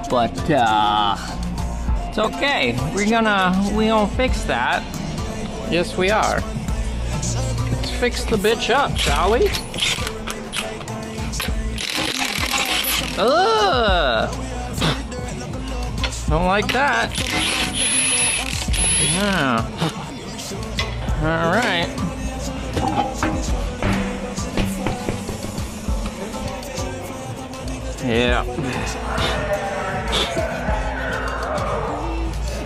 but it's okay. We're gonna fix that. Yes, we are. Let's fix the bitch up, shall we? Ugh! Don't like that. Yeah. All right. Yeah.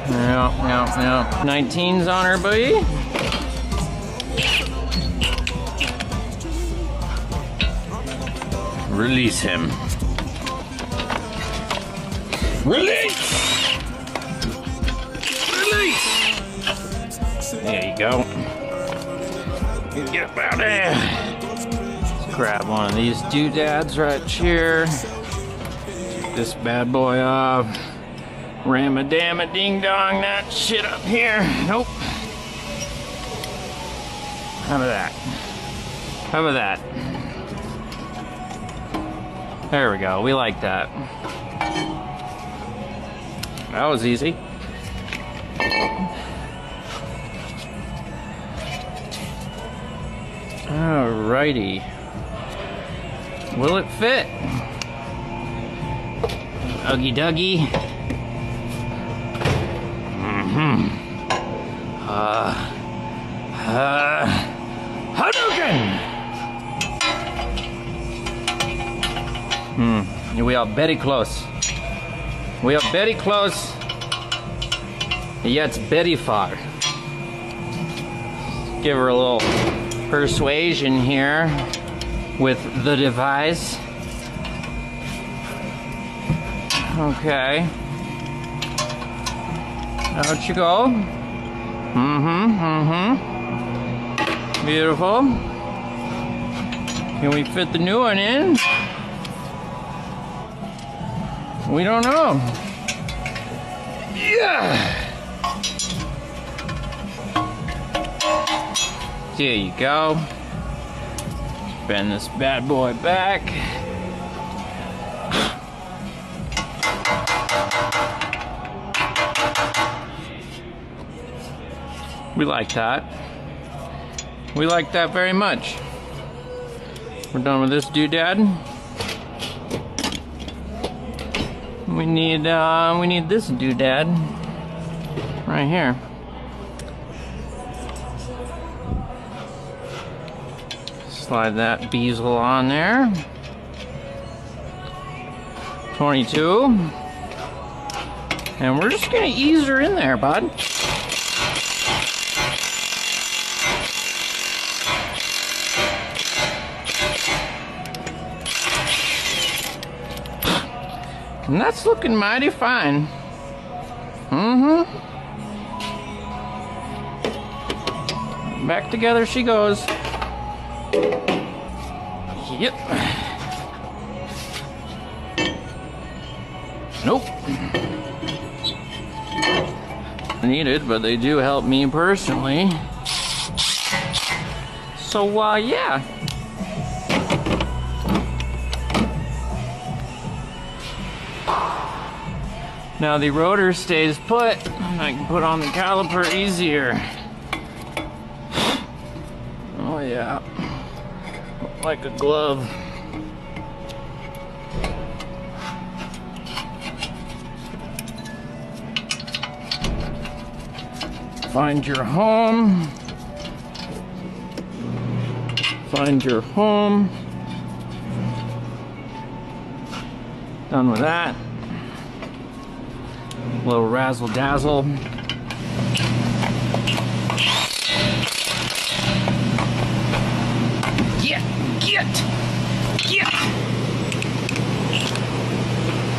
Yeah. 19's on her, buddy. Release him. Release! Release! There you go. Get up out there. Let's grab one of these doodads right here. Take this bad boy off. Ram a damn a ding dong that shit up here. Nope. How about that? How about that? There we go. We like that. That was easy. Alrighty. Will it fit? Uggy duggy. Hadouken! We are very close. We are very close. Yet very far. Give her a little persuasion here with the device. Okay. Out you go. Beautiful. Can we fit the new one in? We don't know. Yeah. There you go. Bend this bad boy back. We like that. We like that very much. We're done with this doodad. We need this doodad right here. Slide that bezel on there. 22. And we're just gonna ease her in there, bud. And that's looking mighty fine. Back together she goes. Yep. Nope. Needed, but they do help me personally. So, yeah. Now the rotor stays put, and I can put on the caliper easier. Oh yeah, like a glove. Find your home. Find your home. Done with that. Little razzle dazzle. Get!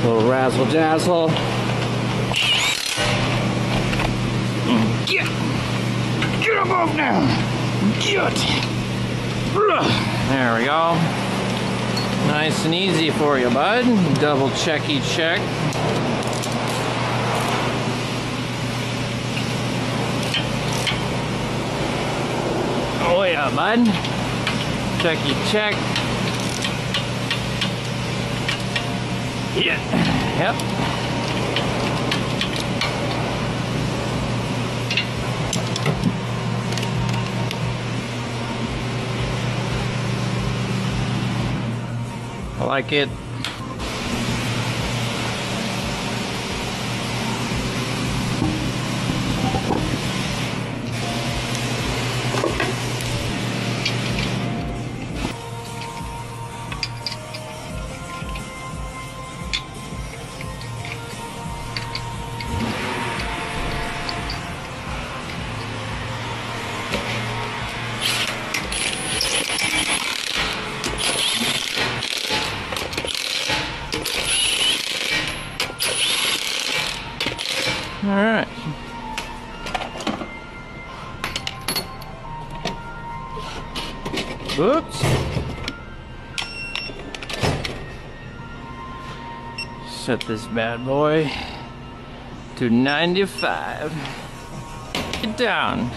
Little razzle dazzle. Get above now. Get. There we go. Nice and easy for you, bud. Double checky check. Oh yeah, bud. Checky check. Yeah. Yep. like it. All right. Whoops. Set this bad boy to 95. Get down.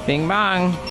Bing bong.